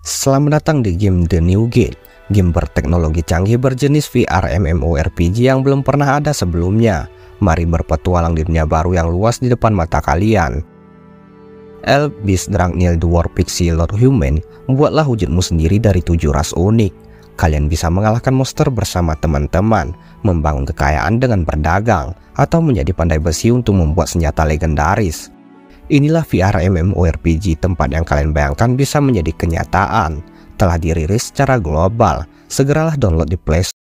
Selamat datang di game The New Gate, game berteknologi canggih berjenis VR MMORPG yang belum pernah ada sebelumnya. Mari berpetualang di dunia baru yang luas di depan mata kalian. Elf, Beast, Dragneel, Dwarf, Pixie, Lord Human, buatlah wujudmu sendiri dari 7 ras unik. Kalian bisa mengalahkan monster bersama teman-teman, membangun kekayaan dengan berdagang, atau menjadi pandai besi untuk membuat senjata legendaris. Inilah VR MMORPG, tempat yang kalian bayangkan bisa menjadi kenyataan. Telah dirilis secara global. Segeralah download di Play Store.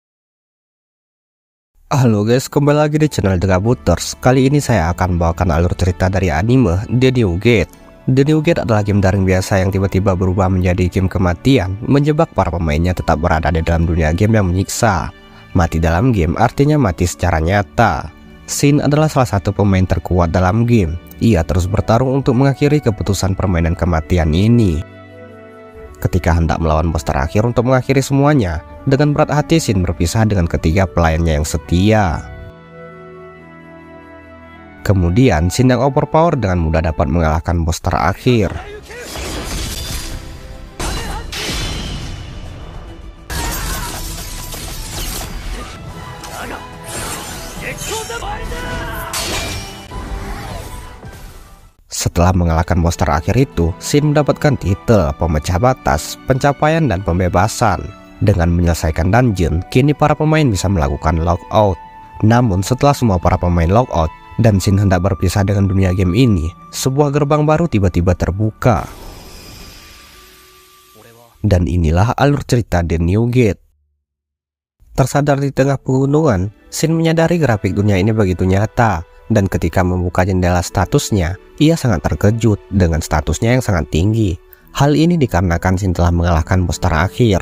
Halo guys, kembali lagi di channel The Gabuters. Kali ini saya akan membawakan alur cerita dari anime The New Gate. The New Gate adalah game daring biasa yang tiba-tiba berubah menjadi game kematian, menjebak para pemainnya tetap berada di dalam dunia game yang menyiksa. Mati dalam game artinya mati secara nyata. Shin adalah salah satu pemain terkuat dalam game. Ia terus bertarung untuk mengakhiri keputusan permainan kematian ini. Ketika hendak melawan bos terakhir untuk mengakhiri semuanya, dengan berat hati Shin berpisah dengan ketiga pelayannya yang setia. Kemudian Shin yang overpower dengan mudah dapat mengalahkan bos terakhir. Setelah mengalahkan bos terakhir itu, Shin mendapatkan titel pemecah batas, pencapaian, dan pembebasan. Dengan menyelesaikan dungeon, kini para pemain bisa melakukan logout. Namun setelah semua para pemain logout dan Shin hendak berpisah dengan dunia game ini, sebuah gerbang baru tiba-tiba terbuka. Dan inilah alur cerita The New Gate. Tersadar di tengah pegunungan, Shin menyadari grafik dunia ini begitu nyata. Dan ketika membuka jendela statusnya, ia sangat terkejut dengan statusnya yang sangat tinggi. Hal ini dikarenakan Shin telah mengalahkan bos terakhir.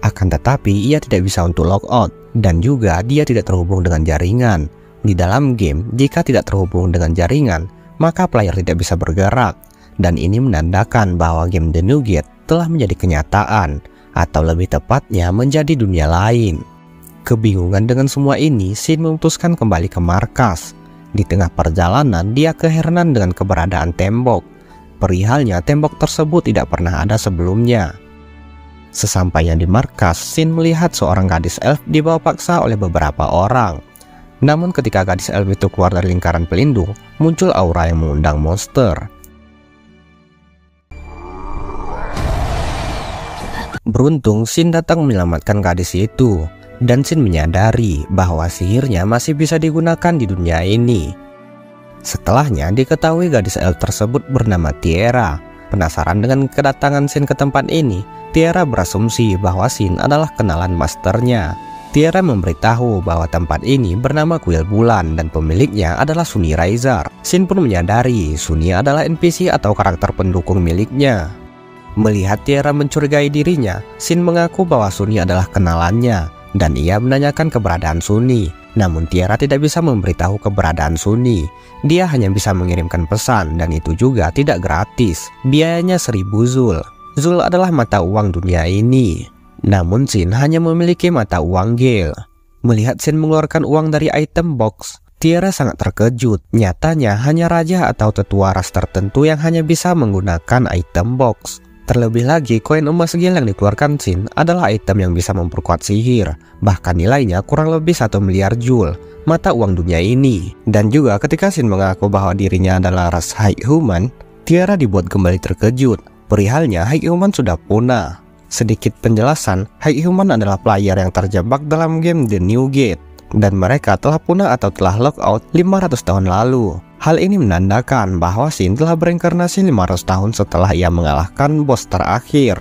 Akan tetapi ia tidak bisa untuk logout, dan juga dia tidak terhubung dengan jaringan. Di dalam game, jika tidak terhubung dengan jaringan, maka player tidak bisa bergerak. Dan ini menandakan bahwa game The New Gate telah menjadi kenyataan, atau lebih tepatnya menjadi dunia lain. Kebingungan dengan semua ini, Shin memutuskan kembali ke markas. Di tengah perjalanan, dia keheranan dengan keberadaan tembok. Perihalnya, tembok tersebut tidak pernah ada sebelumnya. Sesampainya di markas, Shin melihat seorang gadis elf dibawa paksa oleh beberapa orang. Namun ketika gadis elf itu keluar dari lingkaran pelindung, muncul aura yang mengundang monster. Beruntung, Shin datang menyelamatkan gadis itu. Dan Shin menyadari bahwa sihirnya masih bisa digunakan di dunia ini. Setelahnya diketahui gadis elf tersebut bernama Tiera. Penasaran dengan kedatangan Shin ke tempat ini, Tiera berasumsi bahwa Shin adalah kenalan masternya. Tiera memberitahu bahwa tempat ini bernama Kuil Bulan dan pemiliknya adalah Sunny Riser. Shin pun menyadari Sunny adalah NPC atau karakter pendukung miliknya. Melihat Tiera mencurigai dirinya, Shin mengaku bahwa Sunny adalah kenalannya. Dan ia menanyakan keberadaan Sunny. Namun Tiera tidak bisa memberitahu keberadaan Sunny. Dia hanya bisa mengirimkan pesan, dan itu juga tidak gratis. Biayanya 1000 Zul. Zul adalah mata uang dunia ini. Namun Shin hanya memiliki mata uang Gale. Melihat Shin mengeluarkan uang dari item box, Tiera sangat terkejut. Nyatanya hanya raja atau tetua ras tertentu yang hanya bisa menggunakan item box. Terlebih lagi, koin emas Gale yang dikeluarkan Shin adalah item yang bisa memperkuat sihir. Bahkan nilainya kurang lebih 1 miliar Jul, mata uang dunia ini. Dan juga ketika Shin mengaku bahwa dirinya adalah ras High Human, Tiera dibuat kembali terkejut. Perihalnya, High Human sudah punah. Sedikit penjelasan, High Human adalah player yang terjebak dalam game The New Gate. Dan mereka telah punah atau telah logout 500 tahun lalu. Hal ini menandakan bahwa Shin telah berinkarnasi 500 tahun setelah ia mengalahkan bos terakhir.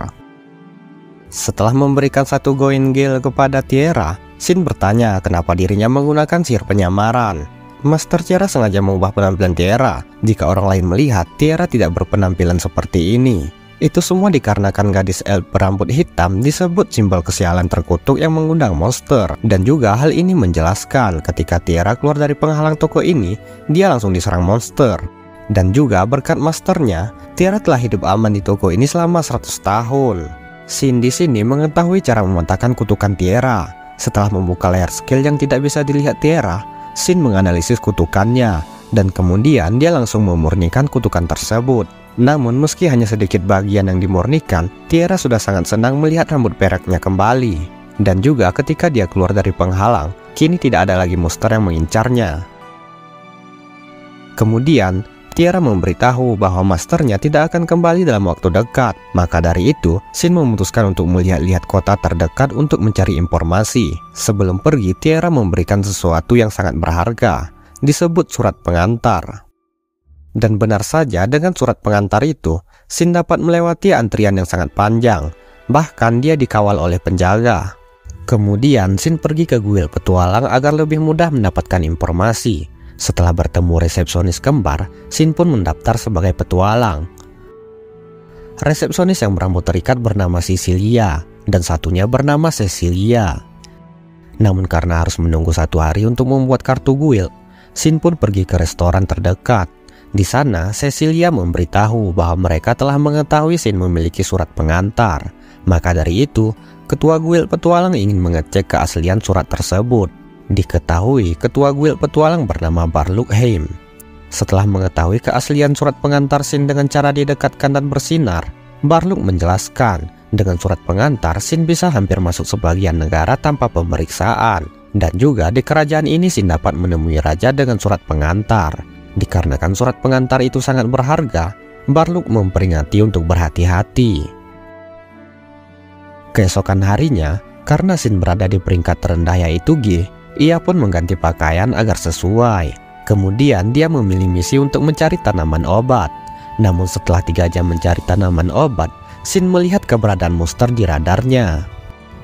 Setelah memberikan 1 koin Gale kepada Tiera, Shin bertanya kenapa dirinya menggunakan sihir penyamaran. Master Tiera sengaja mengubah penampilan Tiera. Jika orang lain melihat, Tiera tidak berpenampilan seperti ini. Itu semua dikarenakan gadis elf berambut hitam disebut simbol kesialan terkutuk yang mengundang monster. Dan juga hal ini menjelaskan ketika Tiera keluar dari penghalang toko ini, dia langsung diserang monster. Dan juga berkat masternya, Tiera telah hidup aman di toko ini selama 100 tahun. Shin di sini mengetahui cara mematahkan kutukan Tiera. Setelah membuka layar skill yang tidak bisa dilihat Tiera, Shin menganalisis kutukannya. Dan kemudian dia langsung memurnikan kutukan tersebut. Namun meski hanya sedikit bagian yang dimurnikan, Tiara sudah sangat senang melihat rambut peraknya kembali. Dan juga ketika dia keluar dari penghalang, kini tidak ada lagi monster yang mengincarnya. Kemudian, Tiara memberitahu bahwa masternya tidak akan kembali dalam waktu dekat. Maka dari itu, Shin memutuskan untuk melihat-lihat kota terdekat untuk mencari informasi. Sebelum pergi, Tiara memberikan sesuatu yang sangat berharga, disebut surat pengantar. Dan benar saja, dengan surat pengantar itu, Shin dapat melewati antrian yang sangat panjang. Bahkan dia dikawal oleh penjaga. Kemudian Shin pergi ke kuil petualang agar lebih mudah mendapatkan informasi. Setelah bertemu resepsionis kembar, Shin pun mendaftar sebagai petualang. Resepsionis yang berambut terikat bernama Cecilia, dan satunya bernama Cecilia. Namun karena harus menunggu 1 hari untuk membuat kartu guild, Shin pun pergi ke restoran terdekat. Di sana, Cecilia memberitahu bahwa mereka telah mengetahui Shin memiliki surat pengantar. Maka dari itu, ketua guild petualang ingin mengecek keaslian surat tersebut. Diketahui ketua guild petualang bernama Barlukheim. Setelah mengetahui keaslian surat pengantar Shin dengan cara didekatkan dan bersinar, Barluk menjelaskan dengan surat pengantar Shin bisa hampir masuk sebagian negara tanpa pemeriksaan. Dan juga di kerajaan ini Shin dapat menemui raja dengan surat pengantar. Dikarenakan surat pengantar itu sangat berharga, Barluk memperingati untuk berhati-hati. Keesokan harinya, karena Shin berada di peringkat terendah yaitu G, ia pun mengganti pakaian agar sesuai. Kemudian dia memilih misi untuk mencari tanaman obat. Namun setelah 3 jam mencari tanaman obat, Shin melihat keberadaan monster di radarnya.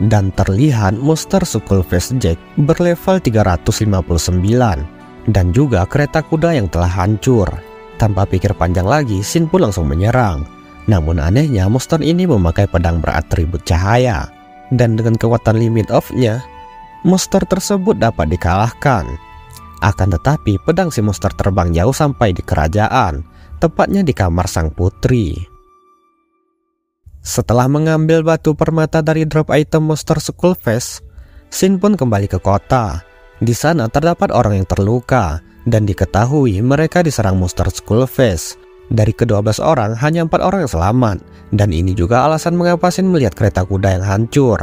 Dan terlihat monster Skullface Jack berlevel 359. Dan juga kereta kuda yang telah hancur. Tanpa pikir panjang lagi, Shin pun langsung menyerang. Namun anehnya monster ini memakai pedang beratribut cahaya. Dan dengan kekuatan limit off-nya, monster tersebut dapat dikalahkan. Akan tetapi pedang si monster terbang jauh sampai di kerajaan, tepatnya di kamar sang putri. Setelah mengambil batu permata dari drop item monster Skullface, Shin pun kembali ke kota. Di sana terdapat orang yang terluka dan diketahui mereka diserang monster Skullface. Dari ke-12 orang, hanya 4 orang yang selamat. Dan ini juga alasan mengapa Shin melihat kereta kuda yang hancur.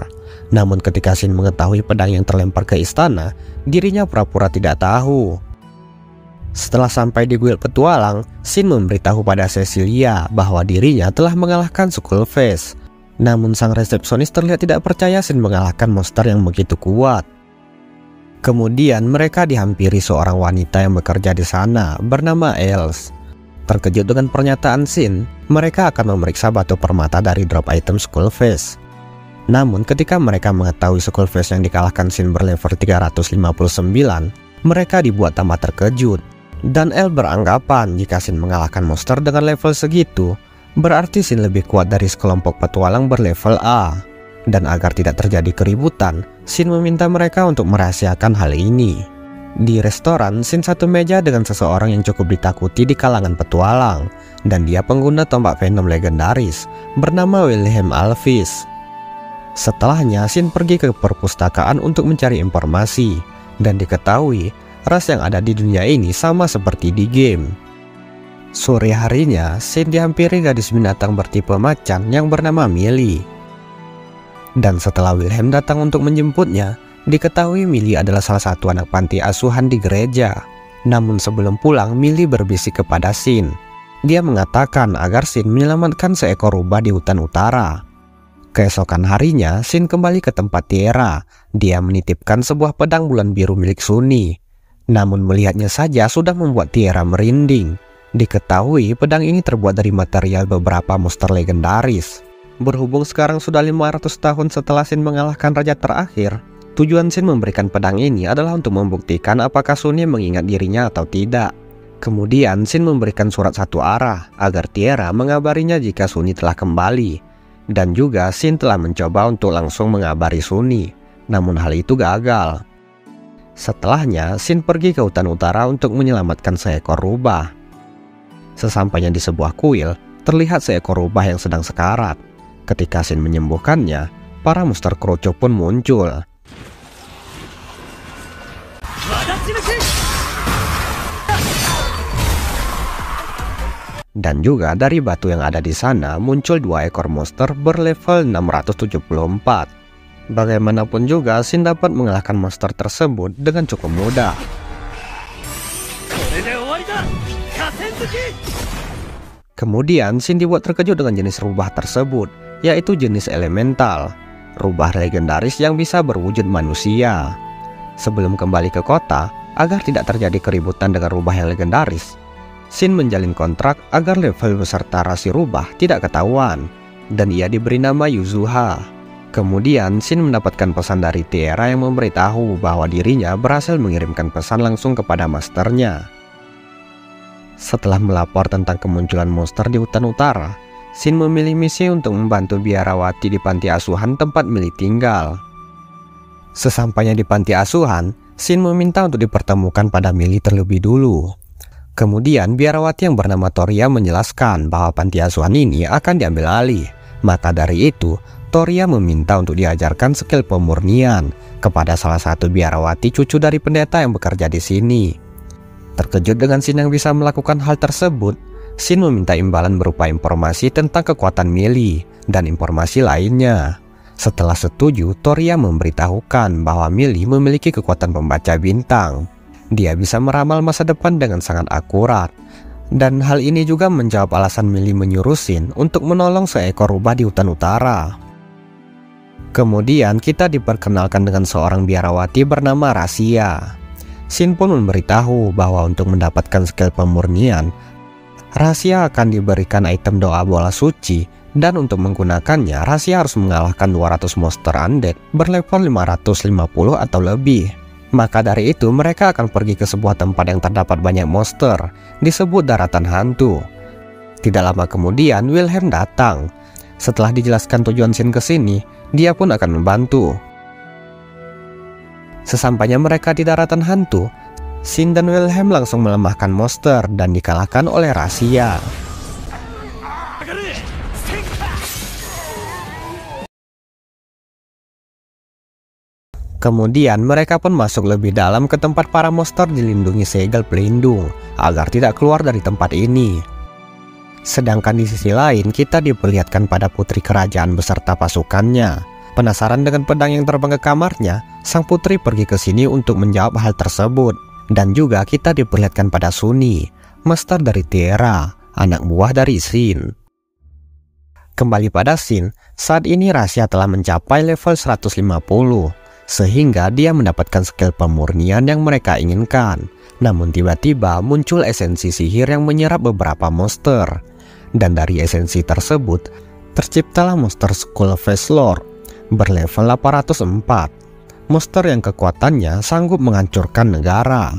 Namun ketika Shin mengetahui pedang yang terlempar ke istana, dirinya pura-pura tidak tahu. Setelah sampai di guild petualang, Shin memberitahu pada Cecilia bahwa dirinya telah mengalahkan Skullface. Namun sang resepsionis terlihat tidak percaya Shin mengalahkan monster yang begitu kuat. Kemudian mereka dihampiri seorang wanita yang bekerja di sana bernama Els. Terkejut dengan pernyataan Shin, mereka akan memeriksa batu permata dari drop item Skullface. Namun ketika mereka mengetahui Skullface yang dikalahkan Shin berlevel 359, mereka dibuat tambah terkejut. Dan El beranggapan jika Shin mengalahkan monster dengan level segitu, berarti Shin lebih kuat dari sekelompok petualang berlevel A. Dan agar tidak terjadi keributan, Shin meminta mereka untuk merahasiakan hal ini. Di restoran, Shin satu meja dengan seseorang yang cukup ditakuti di kalangan petualang, dan dia pengguna tombak venom legendaris bernama Wilhelm Alvis. Setelahnya, Shin pergi ke perpustakaan untuk mencari informasi, dan diketahui ras yang ada di dunia ini sama seperti di game. Sore harinya, Shin dihampiri gadis binatang bertipe macan yang bernama Millie. Dan setelah Wilhelm datang untuk menjemputnya, diketahui Millie adalah salah satu anak panti asuhan di gereja. Namun sebelum pulang, Millie berbisik kepada Shin. Dia mengatakan agar Shin menyelamatkan seekor rubah di hutan utara. Keesokan harinya, Shin kembali ke tempat Tiara. Dia menitipkan sebuah pedang bulan biru milik Sunny. Namun melihatnya saja sudah membuat Tiara merinding. Diketahui pedang ini terbuat dari material beberapa monster legendaris. Berhubung sekarang sudah 500 tahun setelah Shin mengalahkan raja terakhir, tujuan Shin memberikan pedang ini adalah untuk membuktikan apakah Sunny mengingat dirinya atau tidak. Kemudian Shin memberikan surat satu arah agar Tiara mengabarinya jika Sunny telah kembali. Dan juga Shin telah mencoba untuk langsung mengabari Sunny, namun hal itu gagal. Setelahnya Shin pergi ke hutan utara untuk menyelamatkan seekor rubah. Sesampainya di sebuah kuil, terlihat seekor rubah yang sedang sekarat. Ketika Shin menyembuhkannya, para monster kerucut pun muncul. Dan juga dari batu yang ada di sana muncul 2 ekor monster berlevel 674. Bagaimanapun juga Shin dapat mengalahkan monster tersebut dengan cukup mudah. Kemudian Shin dibuat terkejut dengan jenis rubah tersebut, yaitu jenis elemental, rubah legendaris yang bisa berwujud manusia. Sebelum kembali ke kota, agar tidak terjadi keributan dengan rubah yang legendaris, Shin menjalin kontrak agar level beserta rasi rubah tidak ketahuan, dan ia diberi nama Yuzuha. Kemudian Shin mendapatkan pesan dari Tiara yang memberitahu bahwa dirinya berhasil mengirimkan pesan langsung kepada masternya. Setelah melapor tentang kemunculan monster di hutan utara, Shin memilih misi untuk membantu biarawati di panti asuhan tempat Millie tinggal. Sesampainya di panti asuhan, Shin meminta untuk dipertemukan pada Millie terlebih dulu. Kemudian biarawati yang bernama Toria menjelaskan bahwa panti asuhan ini akan diambil alih. Maka dari itu, Toria meminta untuk diajarkan skill pemurnian kepada salah satu biarawati cucu dari pendeta yang bekerja di sini. Terkejut dengan Shin yang bisa melakukan hal tersebut, Shin meminta imbalan berupa informasi tentang kekuatan Millie dan informasi lainnya. Setelah setuju, Toria memberitahukan bahwa Millie memiliki kekuatan pembaca bintang. Dia bisa meramal masa depan dengan sangat akurat. Dan hal ini juga menjawab alasan Millie menyuruh Shin untuk menolong seekor rubah di hutan utara. Kemudian kita diperkenalkan dengan seorang biarawati bernama Rasia. Shin pun memberitahu bahwa untuk mendapatkan skill pemurnian, Rasia akan diberikan item doa bola suci, dan untuk menggunakannya Rasia harus mengalahkan 200 monster undead berlevel 550 atau lebih. Maka dari itu mereka akan pergi ke sebuah tempat yang terdapat banyak monster, disebut daratan hantu. Tidak lama kemudian Wilhelm datang. Setelah dijelaskan tujuan Shin ke sini, dia pun akan membantu. Sesampainya mereka di daratan hantu, Shin dan Wilhelm langsung melemahkan monster dan dikalahkan oleh Rasia. Kemudian mereka pun masuk lebih dalam ke tempat para monster dilindungi segel pelindung agar tidak keluar dari tempat ini. Sedangkan di sisi lain kita diperlihatkan pada putri kerajaan beserta pasukannya. Penasaran dengan pedang yang terbang ke kamarnya, sang putri pergi ke sini untuk menjawab hal tersebut. Dan juga kita diperlihatkan pada Sunny, master dari Tiara, anak buah dari Shin. Kembali pada Shin, saat ini Rasia telah mencapai level 150. Sehingga dia mendapatkan skill pemurnian yang mereka inginkan. Namun tiba-tiba muncul esensi sihir yang menyerap beberapa monster. Dan dari esensi tersebut, terciptalah monster Skull Face Lord berlevel 804. Monster yang kekuatannya sanggup menghancurkan negara.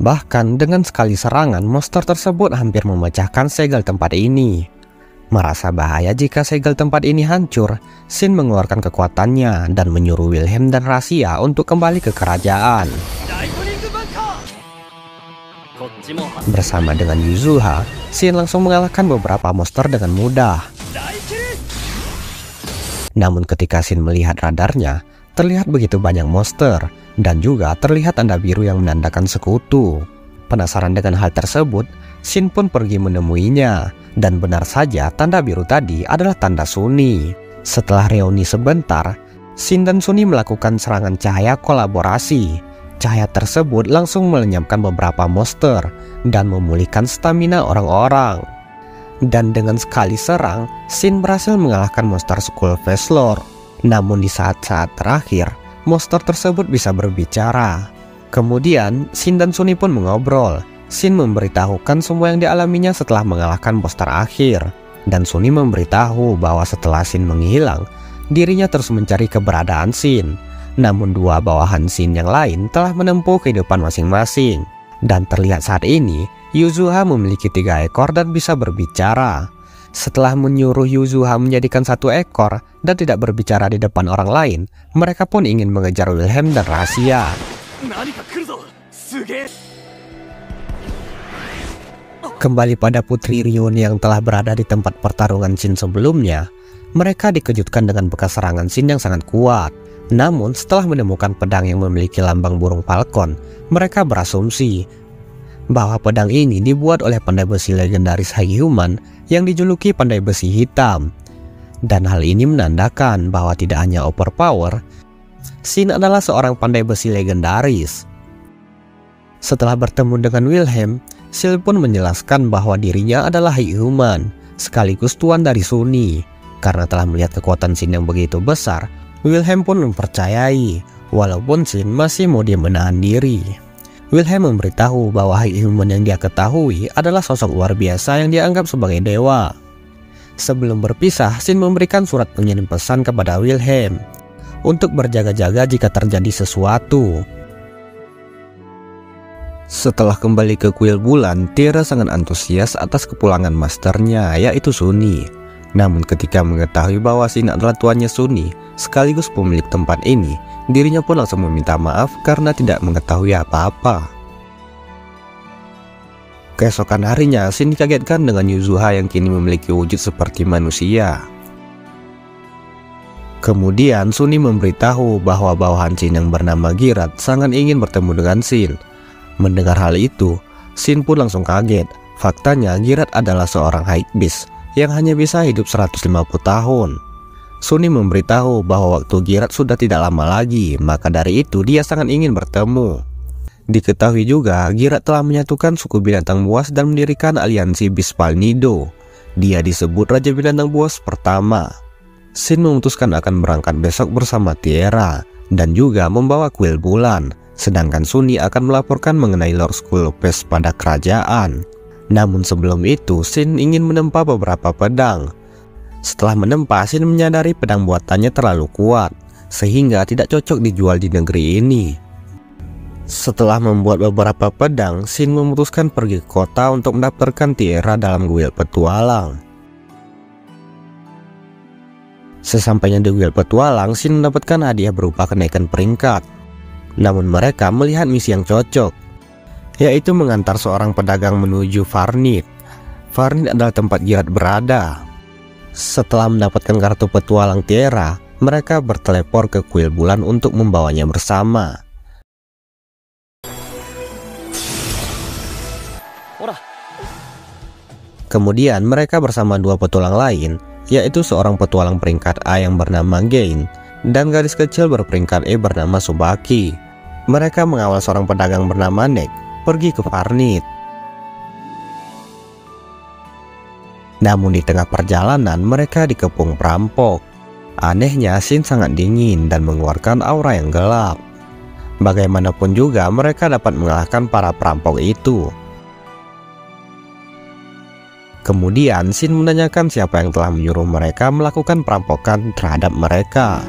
Bahkan dengan sekali serangan, monster tersebut hampir memecahkan segel tempat ini. Merasa bahaya jika segel tempat ini hancur, Shin mengeluarkan kekuatannya dan menyuruh Wilhelm dan Rasia untuk kembali ke kerajaan. Bersama dengan Yuzuha, Shin langsung mengalahkan beberapa monster dengan mudah. Namun ketika Shin melihat radarnya, terlihat begitu banyak monster dan juga terlihat tanda biru yang menandakan sekutu. Penasaran dengan hal tersebut, Shin pun pergi menemuinya. Dan benar saja tanda biru tadi adalah tanda Sunny. Setelah reuni sebentar, Shin dan Sunny melakukan serangan cahaya kolaborasi. Cahaya tersebut langsung melenyapkan beberapa monster dan memulihkan stamina orang-orang. Dan dengan sekali serang, Shin berhasil mengalahkan monster Skull Face Lord. Namun di saat-saat terakhir, monster tersebut bisa berbicara. Kemudian Shin dan Sunny pun mengobrol. Shin memberitahukan semua yang dialaminya setelah mengalahkan monster akhir. Dan Sunny memberitahu bahwa setelah Shin menghilang, dirinya terus mencari keberadaan Shin. Namun dua bawahan Shin yang lain telah menempuh kehidupan masing-masing. Dan terlihat saat ini, Yuzuha memiliki 3 ekor dan bisa berbicara. Setelah menyuruh Yuzuha menjadikan 1 ekor dan tidak berbicara di depan orang lain, mereka pun ingin mengejar Wilhelm dan Rasia. Kembali pada Putri Ryun yang telah berada di tempat pertarungan Shin sebelumnya, mereka dikejutkan dengan bekas serangan Shin yang sangat kuat. Namun setelah menemukan pedang yang memiliki lambang burung falcon, mereka berasumsi bahwa pedang ini dibuat oleh pandai besi legendaris High-Human yang dijuluki pandai besi hitam. Dan hal ini menandakan bahwa tidak hanya overpower, Shin adalah seorang pandai besi legendaris. Setelah bertemu dengan Wilhelm, Shin pun menjelaskan bahwa dirinya adalah High-Human, sekaligus tuan dari Sunny. Karena telah melihat kekuatan Shin yang begitu besar, Wilhelm pun mempercayai, walaupun Shin masih mau dia menahan diri. Wilhelm memberitahu bahwa High-Human yang dia ketahui adalah sosok luar biasa yang dianggap sebagai dewa. Sebelum berpisah, Shin memberikan surat pengirim pesan kepada Wilhelm untuk berjaga-jaga jika terjadi sesuatu. Setelah kembali ke kuil bulan, Tiara sangat antusias atas kepulangan masternya, yaitu Sunny. Namun ketika mengetahui bahwa Shin adalah tuannya Sunny, sekaligus pemilik tempat ini, dirinya pun langsung meminta maaf karena tidak mengetahui apa-apa. Keesokan harinya, Shin dikagetkan dengan Yuzuha yang kini memiliki wujud seperti manusia. Kemudian Sunny memberitahu bahwa bawahan Shin yang bernama Girat sangat ingin bertemu dengan Shin. Mendengar hal itu, Shin pun langsung kaget. Faktanya Girat adalah seorang High Beast yang hanya bisa hidup 150 tahun. Sunny memberitahu bahwa waktu Girat sudah tidak lama lagi, maka dari itu dia sangat ingin bertemu. Diketahui juga, Girat telah menyatukan suku binatang buas dan mendirikan aliansi Bispalnido. Dia disebut Raja Binatang Buas pertama. Shin memutuskan akan berangkat besok bersama Tiara dan juga membawa kuil bulan. Sedangkan Sunny akan melaporkan mengenai Lord Skulpes pada kerajaan. Namun sebelum itu, Shin ingin menempa beberapa pedang. Setelah menempa, Shin menyadari pedang buatannya terlalu kuat, sehingga tidak cocok dijual di negeri ini. Setelah membuat beberapa pedang, Shin memutuskan pergi ke kota untuk mendaftarkan Tiara dalam kuil petualang. Sesampainya di kuil petualang, Shin mendapatkan hadiah berupa kenaikan peringkat. Namun mereka melihat misi yang cocok, yaitu mengantar seorang pedagang menuju Farnith. Farnith adalah tempat Girat berada. Setelah mendapatkan kartu petualang Tiara, mereka berteleport ke kuil bulan untuk membawanya bersama. Kemudian mereka bersama dua petualang lain, yaitu seorang petualang peringkat A yang bernama Gain dan gadis kecil berperingkat E bernama Subaki. Mereka mengawal seorang pedagang bernama Nek pergi ke Farnith. Namun di tengah perjalanan mereka dikepung perampok. Anehnya Shin sangat dingin dan mengeluarkan aura yang gelap. Bagaimanapun juga mereka dapat mengalahkan para perampok itu. Kemudian Shin menanyakan siapa yang telah menyuruh mereka melakukan perampokan terhadap mereka.